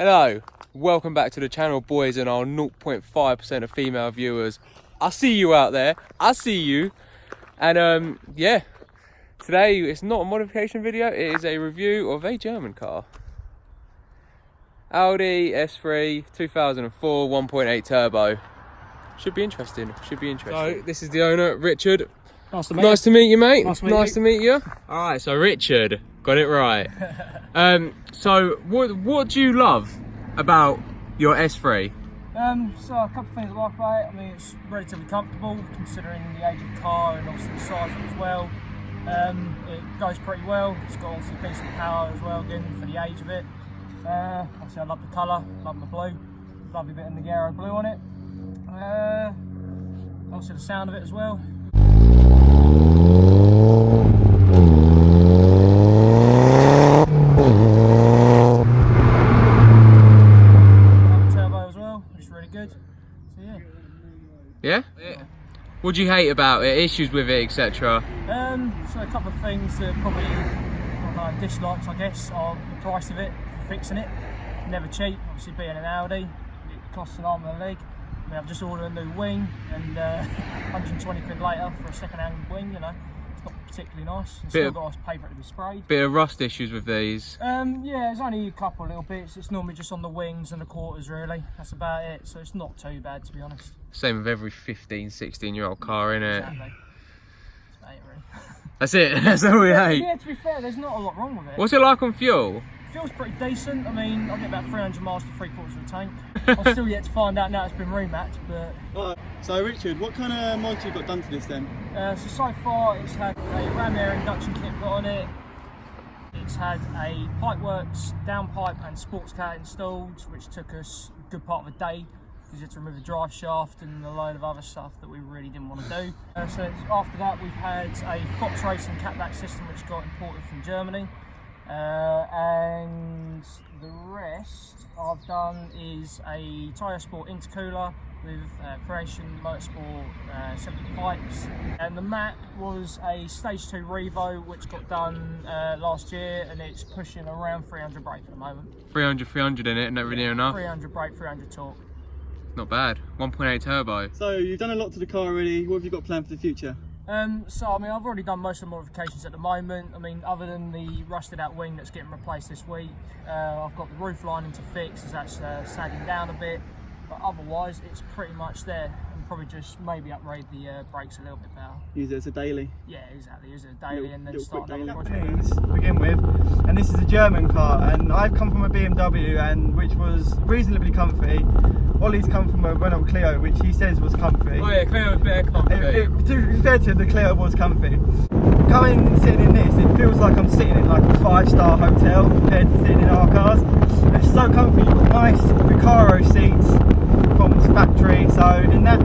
Hello, welcome back to the channel, boys, and our 0.5% of female viewers. I see you out there, I see you. And yeah, today it's not a modification video, it is a review of a German car. Audi S3 2004 1.8 turbo. Should be interesting, should be interesting. So this is the owner, Richard. Nice to meet you. Nice to meet you, mate. Nice to meet you. Alright, so Richard, got it right. So what do you love about your S3? So a couple of things I like about it. I mean, it's relatively comfortable considering the age of the car and obviously the size of it as well. It goes pretty well. It's got obviously decent power as well, again, for the age of it. Obviously I love the colour, love the blue. Lovely bit of Nagaro blue on it. Obviously the sound of it as well. Yeah? What do you hate about it? Issues with it, etc.? So a couple of things that probably dislikes, I guess, are the price of it for fixing it. Never cheap, obviously being an Audi, it costs an arm and a leg. I mean, I've just ordered a new wing and 120 quid later for a second-hand wing, you know. It's not particularly nice. It's still got to pay for it to be sprayed. Bit of rust issues with these? Yeah, there's only a couple of little bits. It's normally just on the wings and the quarters, really. That's about it, so it's not too bad, to be honest. Same with every 15, 16-year-old car, innit? Exactly. That's about it, really. That's it, that's all we hate. Yeah, to be fair, there's not a lot wrong with it. What's it like on fuel? Feels pretty decent. I mean, I get about 300 miles to 3/4 of a tank. I'm still yet to find out now it's been rematched, but... Right. So Richard, what kind of mods you got done to this then? So far it's had a ram air induction kit put on it. It's had a Pipeworks downpipe and sports cat installed, which took us a good part of a day because you had to remove the drive shaft and a load of other stuff that we really didn't want to do. So after that we've had a Fox Racing catback system which got imported from Germany. And the rest I've done is a Tyre Sport intercooler with Creation Motorsport 70 pipes, and the mat was a stage 2 REVO which got done last year, and it's pushing around 300 brake at the moment. 300 in it, never near enough. 300 brake, 300 torque. Not bad. 1.8 turbo. So you've done a lot to the car already. What have you got planned for the future? So I mean, I've already done most of the modifications at the moment. I mean, other than the rusted out wing that's getting replaced this week, I've got the roof lining to fix as that's sagging down a bit, but otherwise it's pretty much there. And probably just maybe upgrade the brakes a little bit better. Use it as a daily? Yeah, exactly, use it as a daily and then start another project. To begin with, and this is a German car, and I've come from a BMW, and which was reasonably comfy. Ollie's come from a Renault Clio, which he says was comfy. Oh yeah, Clio was better comfy. To be fair to him, the Clio was comfy. Coming and sitting in this, it feels like I'm sitting in like a 5-star hotel compared to sitting in our cars. It's so comfy. You've got nice Recaro seats from the factory, so in that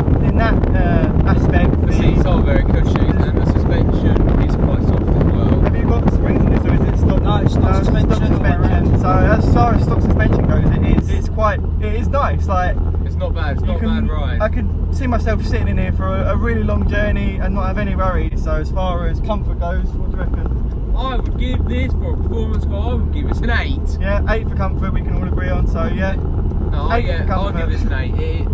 aspect, the seats are very cushy, and the suspension is quite soft as well. Have you got springs in this, or is it stock? No, it's stock suspension. So as far as stock suspension goes, it is nice. Like, it's not bad. It's not bad, right? I could see myself sitting in here for a really long journey and not have any worries. So as far as comfort goes, what do you reckon? I would give this, for a performance car, I would give this an 8. Yeah, 8 for comfort, we can all agree on, so yeah. No, 8 for I'll comfort. give this an 8.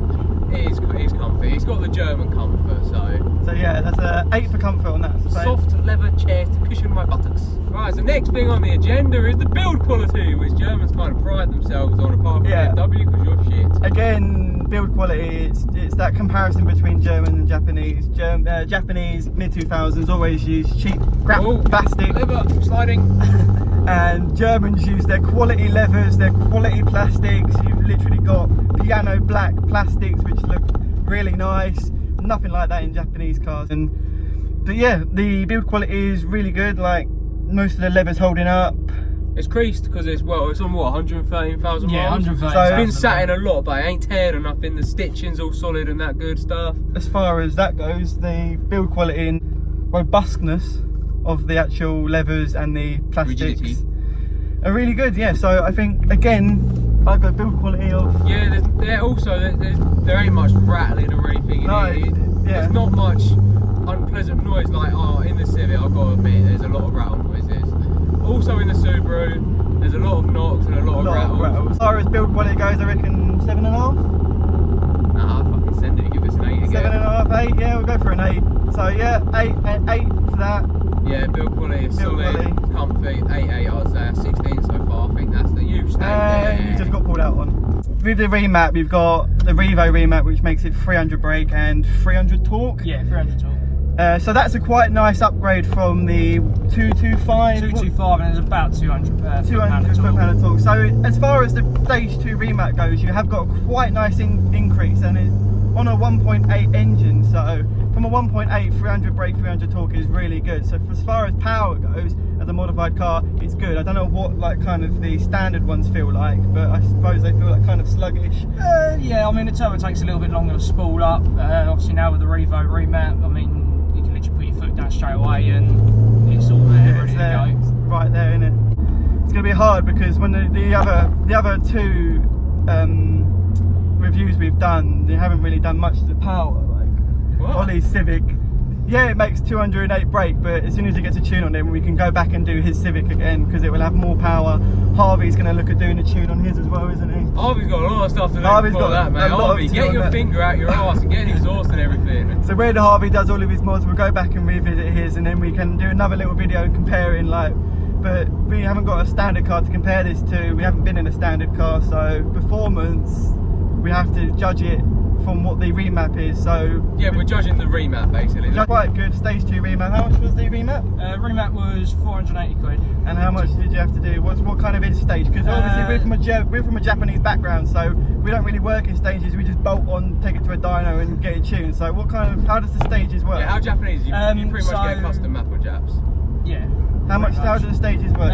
It is comfy. It's got the German comfort, So yeah, that's a 8 for comfort on that. So soft leather chairs to cushion my buttocks. Right, so next thing on the agenda is the build quality, which Germans kind of pride themselves on, apart from BMW, because you're shit. Again, build quality, it's that comparison between German and Japanese. Japanese mid-2000s always use cheap crap plastic. Leather, sliding. And Germans use their quality leathers, their quality plastics. You've literally got piano black plastics which look really nice. Nothing like that in Japanese cars. But yeah, the build quality is really good. Like, most of the leather's holding up. It's creased because it's on what, 113,000 miles? Yeah, 113,000. So it's been sat in a lot, but it ain't teared or nothing. The stitching's all solid and that good stuff. As far as that goes, the build quality and robustness of the actual leathers and the plastics are really good. Yeah, so I think again, I've got build quality of. Yeah, there ain't much rattling or anything. There's not much unpleasant noise like in the Civic. I've got to admit, there's a lot of rattle noises. Also in the Subaru, there's a lot of knocks and a lot of rattles. As far as build quality goes, I reckon 7.5. Nah, I fucking send it. Give us an 8 again. 7.5, 8. Yeah, we'll go for an 8. So yeah, 8 for that. Yeah, build quality is solid, comfy. 8, I'd say. 16 so far. I think that's the you've stayed there. You just got pulled out one. With the remap, we've got the REVO remap, which makes it 300 brake and 300 torque. Yeah, 300 torque. So that's a quite nice upgrade from the 225. 225, and it's about 200 200 foot-pound of torque. So as far as the stage 2 remap goes, you have got a quite nice increase, and it's on a 1.8 engine. So from a 1.8, 300 brake, 300 torque is really good. So as far as power goes, as a modified car, it's good. I don't know what like kind of the standard ones feel like, but I suppose they feel like kind of sluggish. Yeah, I mean the turbo takes a little bit longer to spool up. Obviously now with the REVO remap, I mean you can literally put your foot down straight away and it's all there, ready to go. It's right there, isn't it? It's going to be hard because when the other two reviews we've done, they haven't really done much to the power. Like Ollie's Civic, yeah, it makes 208 brake, but as soon as he gets a tune on him, we can go back and do his Civic again because it will have more power. Harvey's going to look at doing a tune on his as well, isn't he? Harvey's got a lot of stuff to do Harvey's before got that, mate. Harvey, get your finger out your arse and get an exhaust and everything. So when Harvey does all of his mods, we'll go back and revisit his, and then we can do another little video comparing, like. But we haven't got a standard car to compare this to. We haven't been in a standard car, so performance, we have to judge it from what the remap is. So yeah, we're judging the remap basically. Quite good. Stage 2 remap. How much was the remap? Remap was 480 quid. And how much did you have to do? What kind of is stage? Because obviously we're from a Japanese background, so we don't really work in stages. We just bolt on, take it to a dyno, and get it tuned. So how does the stages work? Yeah, how Japanese? You pretty much get a custom map of Japs. Yeah. How do the stages work?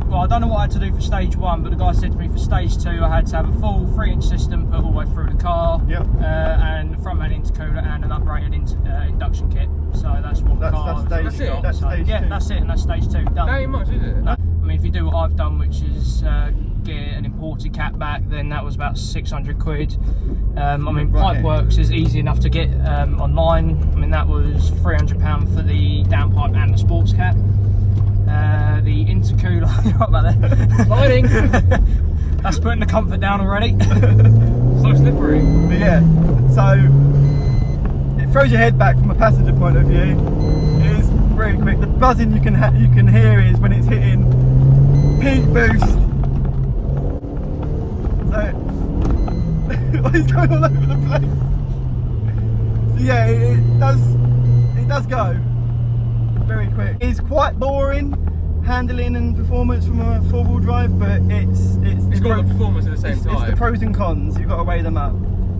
Well, I don't know what I had to do for stage 1, but the guy said to me for stage 2 I had to have a full 3-inch system put all the way through the car, and a front mount intercooler and an uprated induction kit. So that's what the car. That's it. That's stage 2. Yeah, that's it, and that's stage 2 done. That ain't much, is it? No. I mean, if you do what I've done, which is get an imported cat back, then that was about 600 quid. I mean, Pipeworks is easy enough to get online. I mean, that was £300 for the downpipe and the sports cat. The intercooler, you're right about there. Sliding. That's putting the comfort down already. So slippery. But yeah, so it throws your head back from a passenger point of view. It is very quick. The buzzing you can hear is when it's hitting peak boost. So it's going all over the place. So yeah, it does go very quick. It's quite boring handling and performance from a 4-wheel drive, but it's got the performance at the same time. It's the pros and cons. You've got to weigh them up.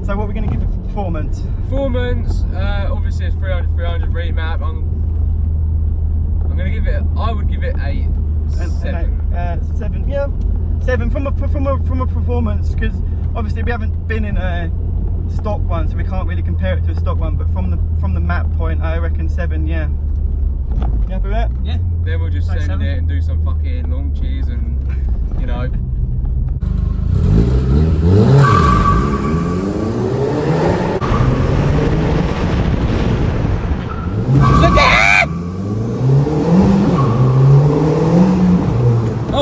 So what are we going to give it performance? Performance, obviously it's 300 remap. I'm going to give it. I would give it a 7. 7, yeah, 7 from a performance, because obviously we haven't been in a stock one, so we can't really compare it to a stock one. But from the map point, I reckon 7. Yeah. You happy with that? Yeah. Then we'll just send it and do some fucking launches and, you know.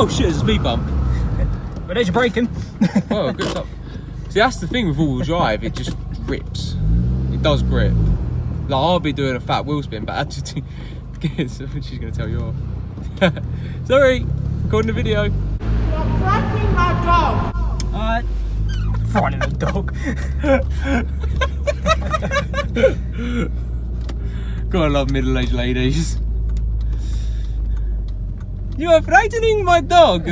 Oh shit, there's a speed bump. But there's your braking. Oh, good stuff. See, that's the thing with all-wheel drive, it just grips. It does grip. Like, I'll be doing a fat wheel spin, but actually, she's going to tell you off. Sorry, recording the video. You're frightening my dog. Frightening the dog. God, I love middle-aged ladies. You are frightening my dog.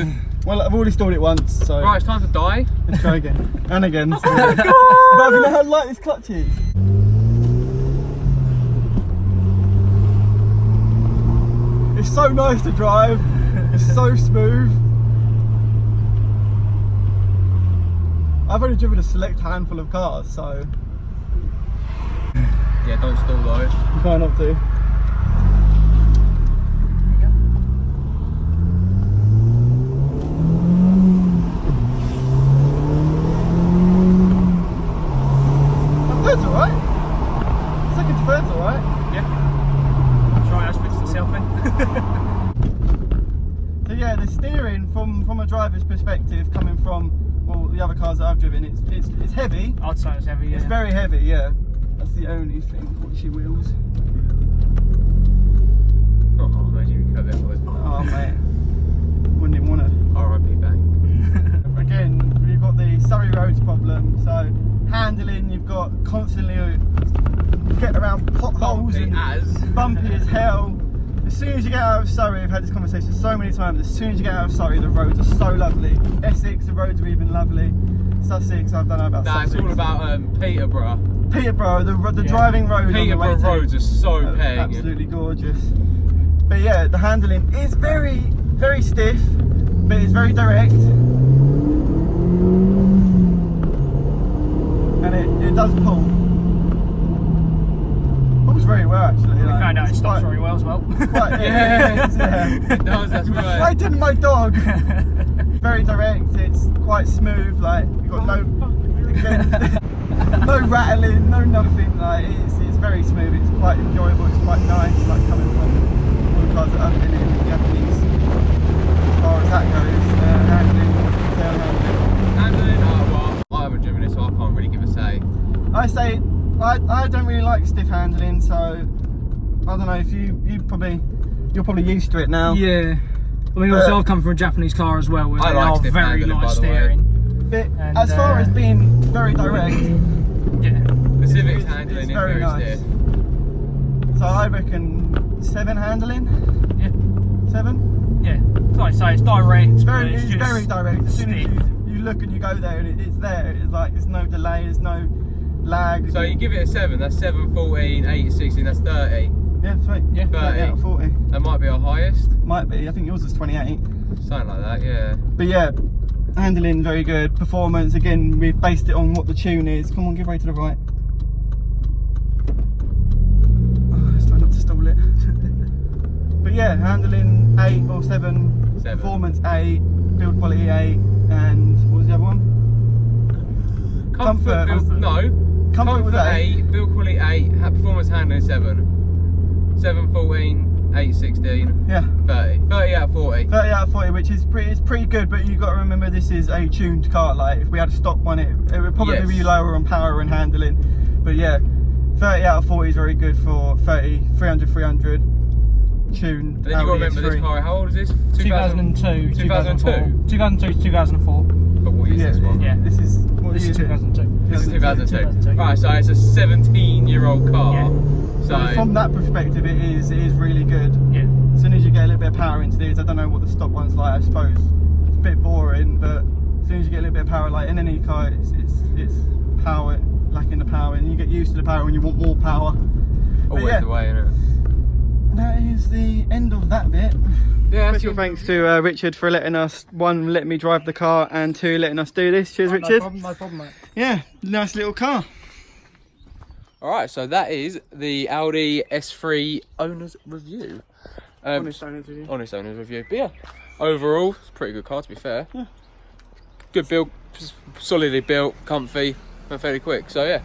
Well, I've already stalled it once, so... Right, it's time to die. Let's try again. And again. Oh my God! But you know how light this clutch is? It's so nice to drive. It's so smooth. I've only driven a select handful of cars, so... Yeah, don't stall though. You try not to. Third's alright. Second to third's alright. Yeah. Try that's fixed itself in. So yeah, the steering from a driver's perspective, coming from the other cars that I've driven, it's heavy. I'd say it's heavy, yeah. It's very heavy, yeah. That's the only thing. Watch your wheels. Oh, imagine you cut that was. Oh mate, wouldn't even want to. R.I.P. Bank. Again, we've got the Surrey roads problem. So handling, you've got constantly get around potholes Bumpy and as. bumpy as hell. As soon as you get out of Surrey, I've had this conversation so many times, as soon as you get out of Surrey, the roads are so lovely. Essex, the roads are even lovely. Sussex, I don't know about Sussex. It's all about Peterborough. Peterborough, the driving road. Peterborough roads are so paying. Absolutely gorgeous. But yeah, the handling is very, very stiff, but it's very direct. And it does pull. Pulls very well actually. We found out it stops very well as well. Quite, Yeah. It does, that's right. Frightened my dog. Very direct, it's quite smooth, like you've got no rattling, no nothing, like it's very smooth, it's quite enjoyable, it's quite nice, like coming from all the cars that I've been in Japanese, as far as that goes, handling. Handling, well, I haven't driven it, so I can't really give a say. I say, I don't really like stiff handling, so I don't know if you're probably used to it now. Yeah. I mean, also I've come from a Japanese car as well, where I they like are stiff very handling, light by the way. steering. But And, as far as being very direct, Yeah. The Civic's it's handling is very very nice. stiff. So I reckon 7 handling. Yeah. 7. Yeah. Like I say, it's direct. It's but very, it's it's just very direct. As soon as stiff. you look and you go there, and it's there. It's like there's no delay, there's no lag. So you give it a 7, that's 7, 14, 8, 16, that's 30. Yeah, sweet. Yeah. 30 out of 40. That might be our highest. Might be. I think yours is 28. Something like that, yeah. But yeah, handling very good. Performance again, we've based it on what the tune is. Come on, give way to the right. Oh, let's try not to stall it. But yeah, handling 8 or 7. 7. Performance 8, build quality 8, and what was the other one? Comfort. No. Comfort was 8. build quality 8, performance handling 7. 7, 14, 8, 16, Yeah. 30. 30 out of 40. 30 out of 40, which is pretty good, but you've got to remember this is a tuned car. Like if we had a stock one, it would probably Yes. be lower on power and handling. But yeah, 30 out of 40 is very good for 30, 300 tuned. And then you've got to remember this car, how old is this? 2002, 2002? 2002 to 2004. But what year is this one? Yeah. This is what This year is it? 2002. This is 2002. 2002. Right, so it's a 17-year-old car. Yeah. So from that perspective, it is really good. Yeah. As soon as you get a little bit of power into these, I don't know what the stock one's like. I suppose it's a bit boring, but as soon as you get a little bit of power, like in any car, it's power, lacking the power, and you get used to the power when you want more power. Always yeah. the way, innit? That is the end of that bit. Yeah, Special thanks to Richard for letting us, 1, let me drive the car, and 2, letting us do this. Cheers, Richard. No problem, mate. Yeah, nice little car. Alright, so that is the Audi S3 owner's review. Honest owner's review. Honest owner's review. But yeah, overall, it's a pretty good car to be fair. Yeah. Good build, solidly built, comfy, and fairly quick. So yeah,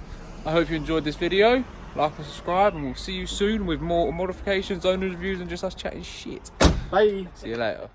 I hope you enjoyed this video. Like and subscribe, and we'll see you soon with more modifications, owner's reviews, and just us chatting shit. Bye. See you later.